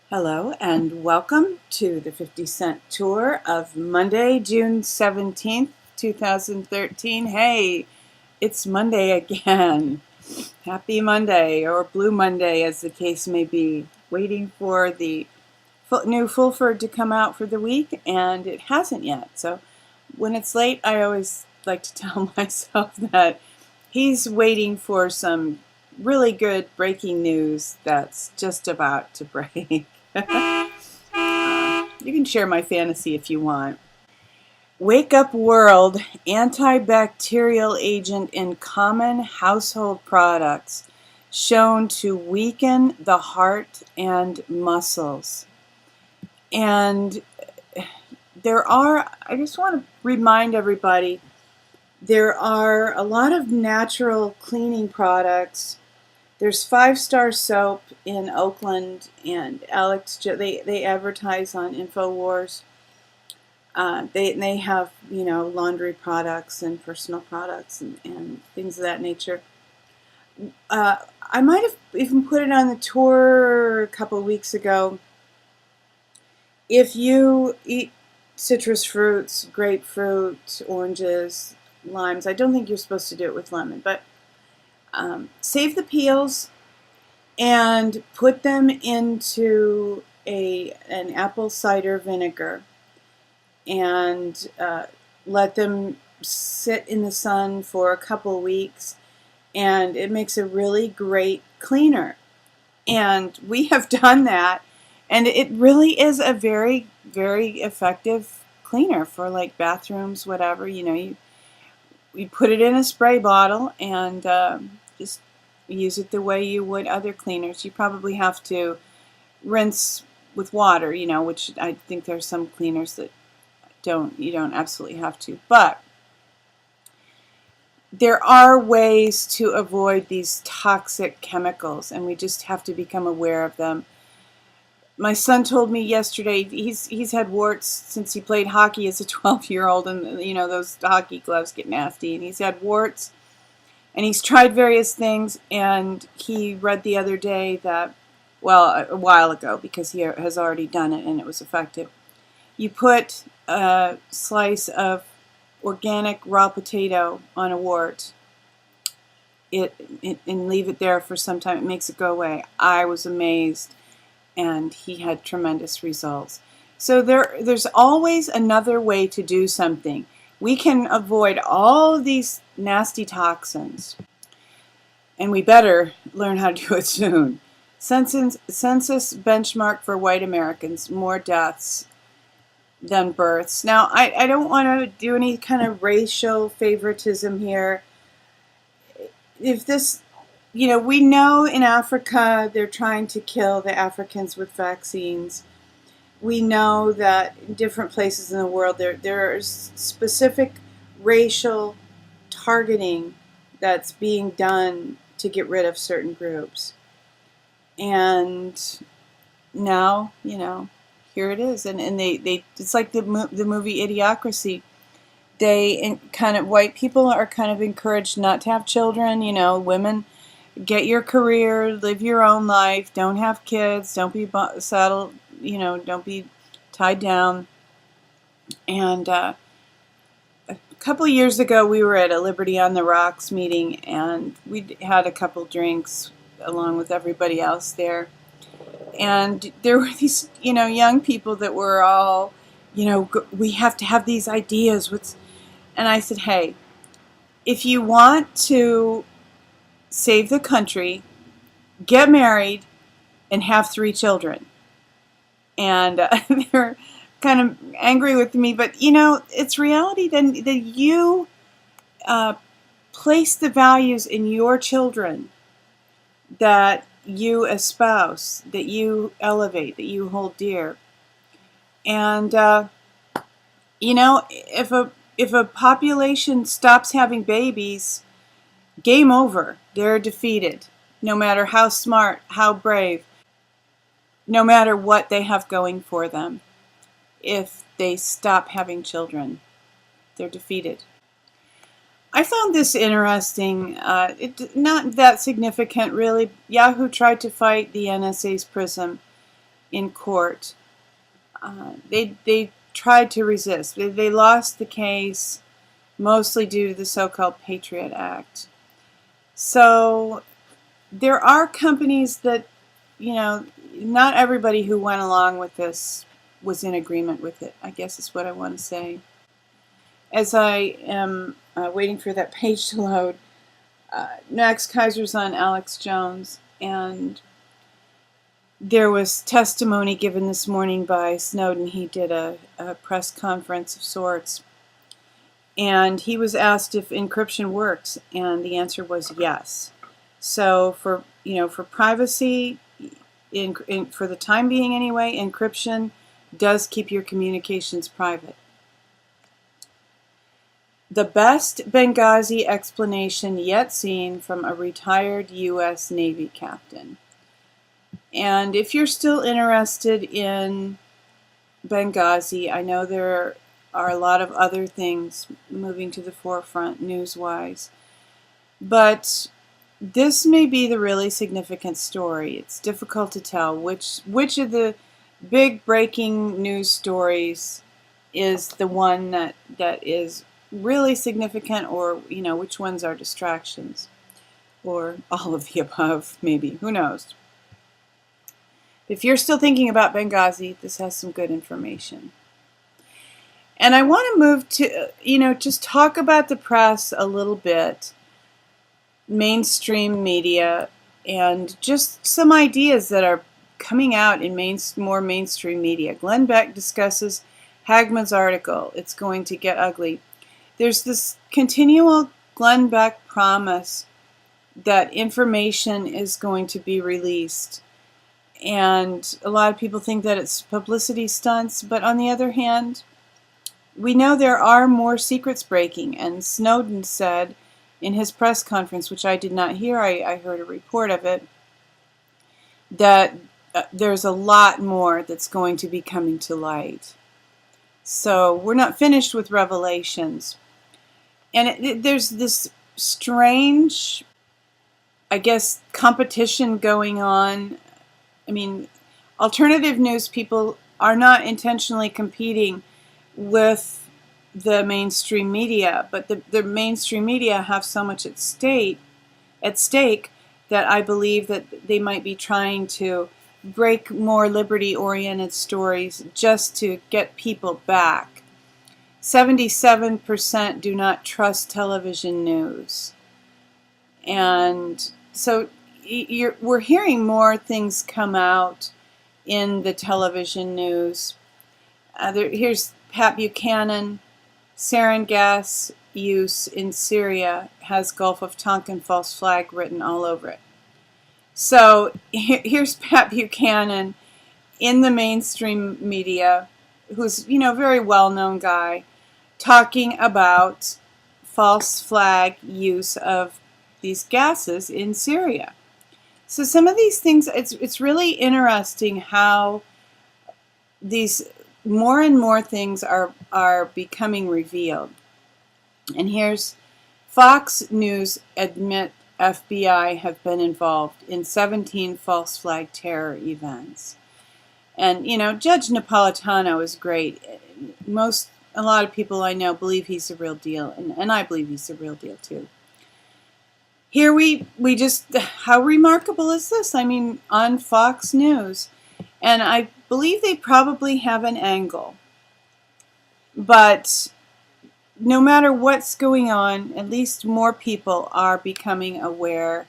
Hello and welcome to the 50-cent tour of Monday, June 17th, 2013. Hey, it's Monday again. Happy Monday, or Blue Monday as the case may be. Waiting for the new Fulford to come out for the week, and it hasn't yet. So when it's late, I always like to tell myself that he's waiting for some really good breaking news that's just about to break. You can share my fantasy if you want. Wake Up World antibacterial agent in common household products shown to weaken the heart and muscles. And I just want to remind everybody, there are a lot of natural cleaning products. There's 5-Star Soap in Oakland, and Alex, they advertise on InfoWars. They have, laundry products and personal products and things of that nature. I might have even put it on the tour a couple of weeks ago. If you eat citrus fruits, grapefruit, oranges, limes, I don't think you're supposed to do it with lemon, but save the peels and put them into an apple cider vinegar and let them sit in the sun for a couple weeks, and it makes a really great cleaner. And we have done that, and it really is a very, very effective cleaner for like bathrooms, whatever. You put it in a spray bottle and just use it the way you would other cleaners. You probably have to rinse with water, which I think there's some cleaners that you don't absolutely have to. But there are ways to avoid these toxic chemicals, and we just have to become aware of them. My son told me yesterday he's had warts since he played hockey as a 12-year-old, and those hockey gloves get nasty, and he's had warts, and he's tried various things, and he read the other day that, well, a while ago, because he has already done it and it was effective. You put a slice of organic raw potato on a wart and leave it there for some time. It makes it go away. I was amazed. And he had tremendous results. So there's always another way to do something. We can avoid all of these nasty toxins, and we better learn how to do it soon. Census benchmark for white Americans, more deaths than births. Now, I don't want to do any kind of racial favoritism here. If this... we know in Africa they're trying to kill the Africans with vaccines. We know that in different places in the world there is specific racial targeting that's being done to get rid of certain groups. And now, here it is. And they it's like the movie Idiocracy. White people are kind of encouraged not to have children, women. Get your career, live your own life, don't have kids, don't be saddled, don't be tied down. And a couple of years ago, we were at a Liberty on the Rocks meeting, and we had a couple drinks along with everybody else there. And there were these, young people that were all, we have to have these ideas. And I said, hey, if you want to save the country, get married, and have 3 children. And they were kind of angry with me, but it's reality. Then that you place the values in your children that you espouse, that you elevate, that you hold dear. And if a population stops having babies, game over. They're defeated. No matter how smart, how brave, no matter what they have going for them. If they stop having children, they're defeated. I found this interesting. Not that significant, really. Yahoo tried to fight the NSA's Prism. in court. They tried to resist. They lost the case, mostly due to the so-called Patriot Act. So there are companies that, not everybody who went along with this was in agreement with it, I guess is what I want to say. As I am waiting for that page to load, Max Kaiser's on Alex Jones, and there was testimony given this morning by Snowden. He did a press conference of sorts, and he was asked if encryption works, and the answer was yes. So for privacy, for the time being anyway, encryption does keep your communications private. The best Benghazi explanation yet seen from a retired U.S. Navy captain. And if you're still interested in Benghazi, I know there are a lot of other things moving to the forefront news-wise, but this may be the really significant story. It's difficult to tell which of the big breaking news stories is the one that is really significant, or which ones are distractions, or all of the above, maybe. Who knows? If you're still thinking about Benghazi, this has some good information. And I want to move to, just talk about the press a little bit, mainstream media, and just some ideas that are coming out in more mainstream media. Glenn Beck discusses Hagmann's article, It's Going to Get Ugly. There's this continual Glenn Beck promise that information is going to be released. And a lot of people think that it's publicity stunts, but on the other hand, we know there are more secrets breaking. And Snowden said in his press conference, which I did not hear, I heard a report of it, that there's a lot more that's going to be coming to light. So we're not finished with revelations. And there's this strange, I guess, competition going on. I mean, alternative news people are not intentionally competing with the mainstream media, but the mainstream media have so much at stake that I believe that they might be trying to break more liberty-oriented stories just to get people back. 77% do not trust television news. And so we're hearing more things come out in the television news. Here's Pat Buchanan. Sarin gas use in Syria has Gulf of Tonkin false flag written all over it. So here's Pat Buchanan in the mainstream media, who's, very well-known guy, talking about false flag use of these gases in Syria. So some of these things, it's really interesting how these more and more things are becoming revealed. And here's Fox News admit FBI have been involved in 17 false flag terror events. And, Judge Napolitano is great. A lot of people I know believe he's the real deal, and I believe he's the real deal too. Here we just, how remarkable is this? I mean, on Fox News. And I believe they probably have an angle. But no matter what's going on, at least more people are becoming aware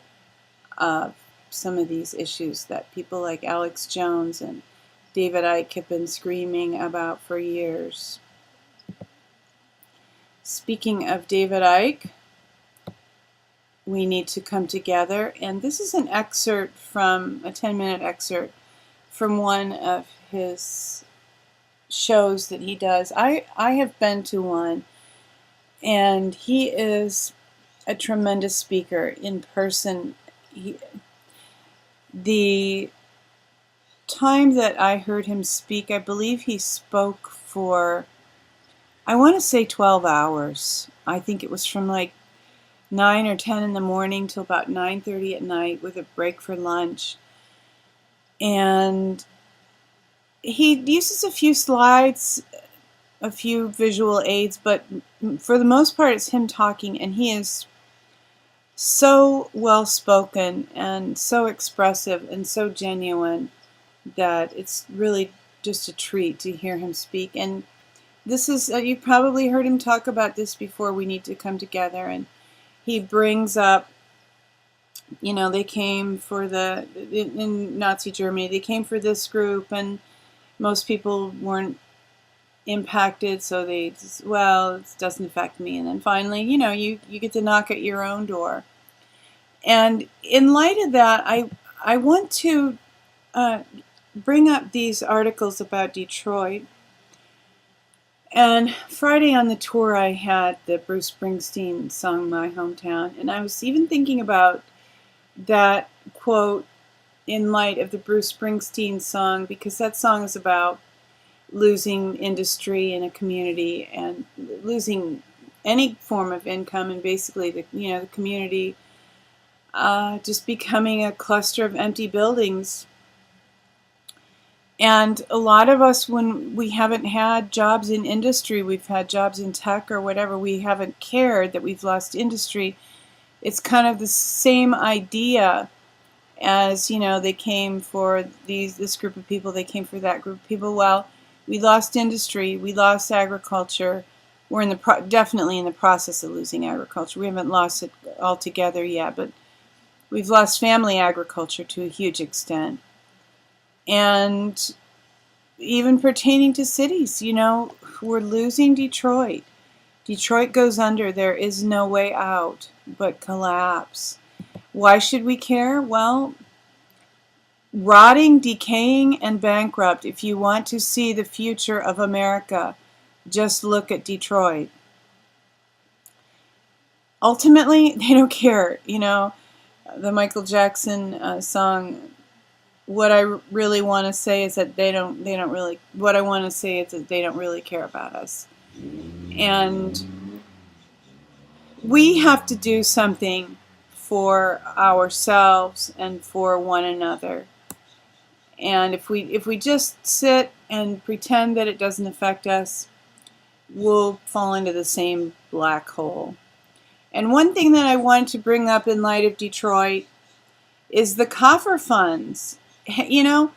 of some of these issues that people like Alex Jones and David Icke have been screaming about for years. Speaking of David Icke, we need to come together. And this is an excerpt from, a 10-minute excerpt from one of his shows that he does. I have been to one, and he is a tremendous speaker in person. The time that I heard him speak, I believe he spoke for, I want to say 12 hours. I think it was from like 9 or 10 in the morning till about 9:30 at night with a break for lunch. And he uses a few slides, a few visual aids, but for the most part it's him talking, and he is so well spoken and so expressive and so genuine that it's really just a treat to hear him speak. And this is, you probably heard him talk about this before, we need to come together, and he brings up, you know, they came for in Nazi Germany, they came for this group, and most people weren't impacted, so they just, well, it doesn't affect me. And then finally, you know, you get to knock at your own door. And in light of that, I want to bring up these articles about Detroit. And Friday on the tour, I had the Bruce Springsteen song "My Hometown," and I was even thinking about that quote in light of the Bruce Springsteen song, because that song is about losing industry in a community and losing any form of income, and basically the community just becoming a cluster of empty buildings. And a lot of us, when we haven't had jobs in industry, we've had jobs in tech or whatever, we haven't cared that we've lost industry. It's kind of the same idea as, you know, they came for this group of people, they came for that group of people. Well, we lost industry, we lost agriculture. We're definitely in the process of losing agriculture. We haven't lost it altogether yet, but we've lost family agriculture to a huge extent. And even pertaining to cities, you know, we're losing Detroit. Detroit goes under. There is no way out but collapse. Why should we care? Well, rotting, decaying, and bankrupt. If you want to see the future of America, just look at Detroit. Ultimately, they don't care. You know, the Michael Jackson song, what I really want to say is that they don't really, what I want to say is that they don't really care about us. And we have to do something for ourselves and for one another. And if we just sit and pretend that it doesn't affect us, we'll fall into the same black hole. And one thing that I want to bring up in light of Detroit is the CAFR funds. You know,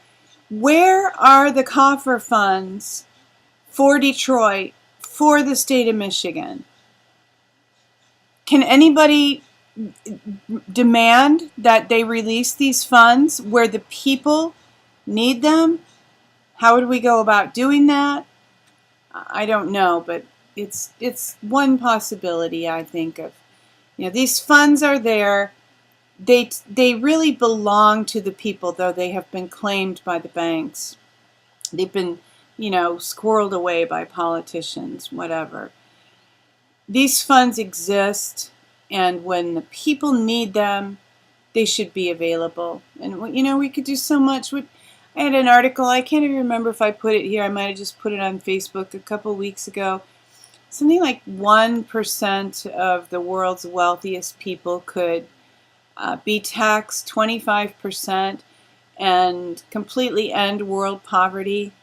where are the CAFR funds for Detroit, for the state of Michigan? Can anybody demand that they release these funds where the people need them? How would we go about doing that? I don't know, but it's one possibility, I think, of, you know, these funds are there. They really belong to the people, though they have been claimed by the banks. They've been, you know, squirreled away by politicians, whatever. These funds exist, and when the people need them, they should be available. And, you know, we could do so much. I had an article, I can't even remember if I put it here, I might have just put it on Facebook a couple weeks ago. Something like 1% of the world's wealthiest people could be taxed 25% and completely end world poverty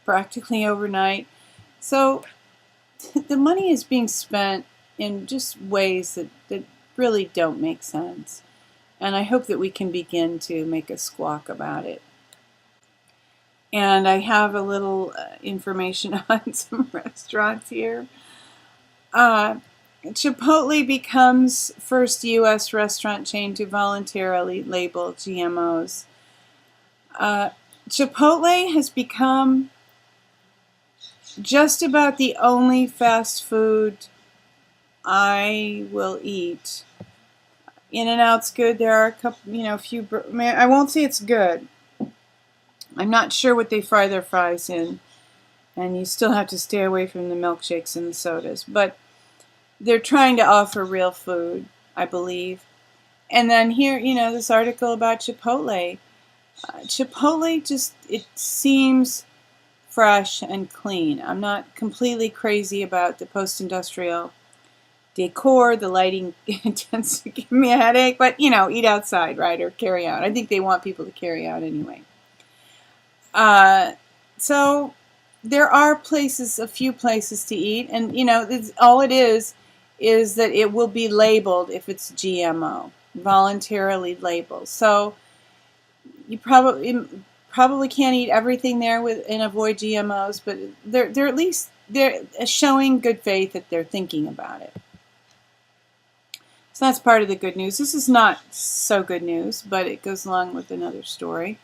practically overnight. So the money is being spent in just ways that really don't make sense. And I hope that we can begin to make a squawk about it. And I have a little information on some restaurants here. Chipotle becomes first U.S. restaurant chain to voluntarily label GMOs. Chipotle has become just about the only fast food I will eat. In-N-Out's good. There are a couple, you know, a few. I won't say it's good. I'm not sure what they fry their fries in, and you still have to stay away from the milkshakes and the sodas. But they're trying to offer real food, I believe. And then here, you know, this article about Chipotle. Chipotle just, it seems fresh and clean. I'm not completely crazy about the post-industrial decor. The lighting tends to give me a headache. But, you know, eat outside, right, or carry out. I think they want people to carry out anyway. So there are places, a few places to eat, and all it is that it will be labeled if it's GMO, voluntarily labeled. So you probably can't eat everything there and avoid GMOs, but they're at least they're showing good faith that they're thinking about it. So that's part of the good news. This is not so good news, but it goes along with another story.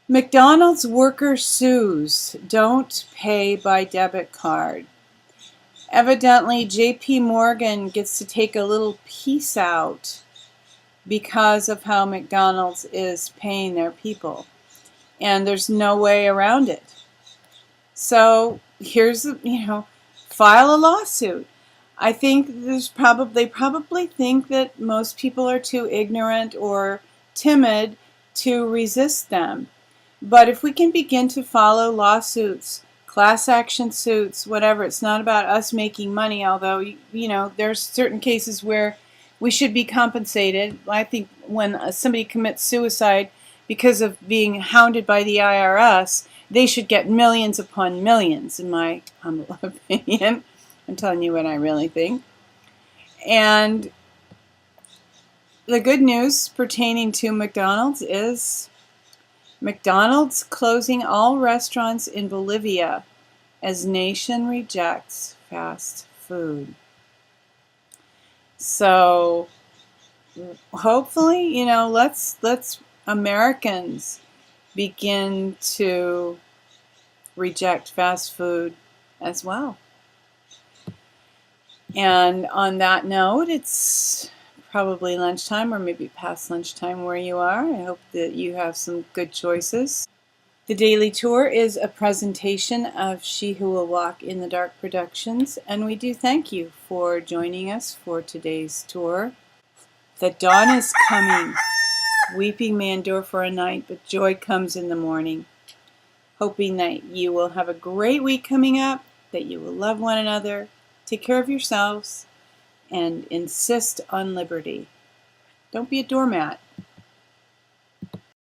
McDonald's worker sues, don't pay by debit card. Evidently, JP Morgan gets to take a little piece out because of how McDonald's is paying their people. And there's no way around it. So here's, file a lawsuit. I think they probably think that most people are too ignorant or timid to resist them. But if we can begin to follow lawsuits, class action suits, whatever, it's not about us making money, although, there's certain cases where we should be compensated. I think when somebody commits suicide because of being hounded by the IRS, they should get millions upon millions, in my humble opinion. I'm telling you what I really think. And the good news pertaining to McDonald's is McDonald's closing all restaurants in Bolivia as nation rejects fast food. So hopefully, let's Americans begin to reject fast food as well. And on that note, it's probably lunchtime or maybe past lunchtime where you are. I hope that you have some good choices. The Daily Tour is a presentation of She Who Will Walk in the Dark Productions, and we do thank you for joining us for today's tour. The dawn is coming. Weeping may endure for a night, but joy comes in the morning. Hoping that you will have a great week coming up, that you will love one another, take care of yourselves, and insist on liberty. Don't be a doormat.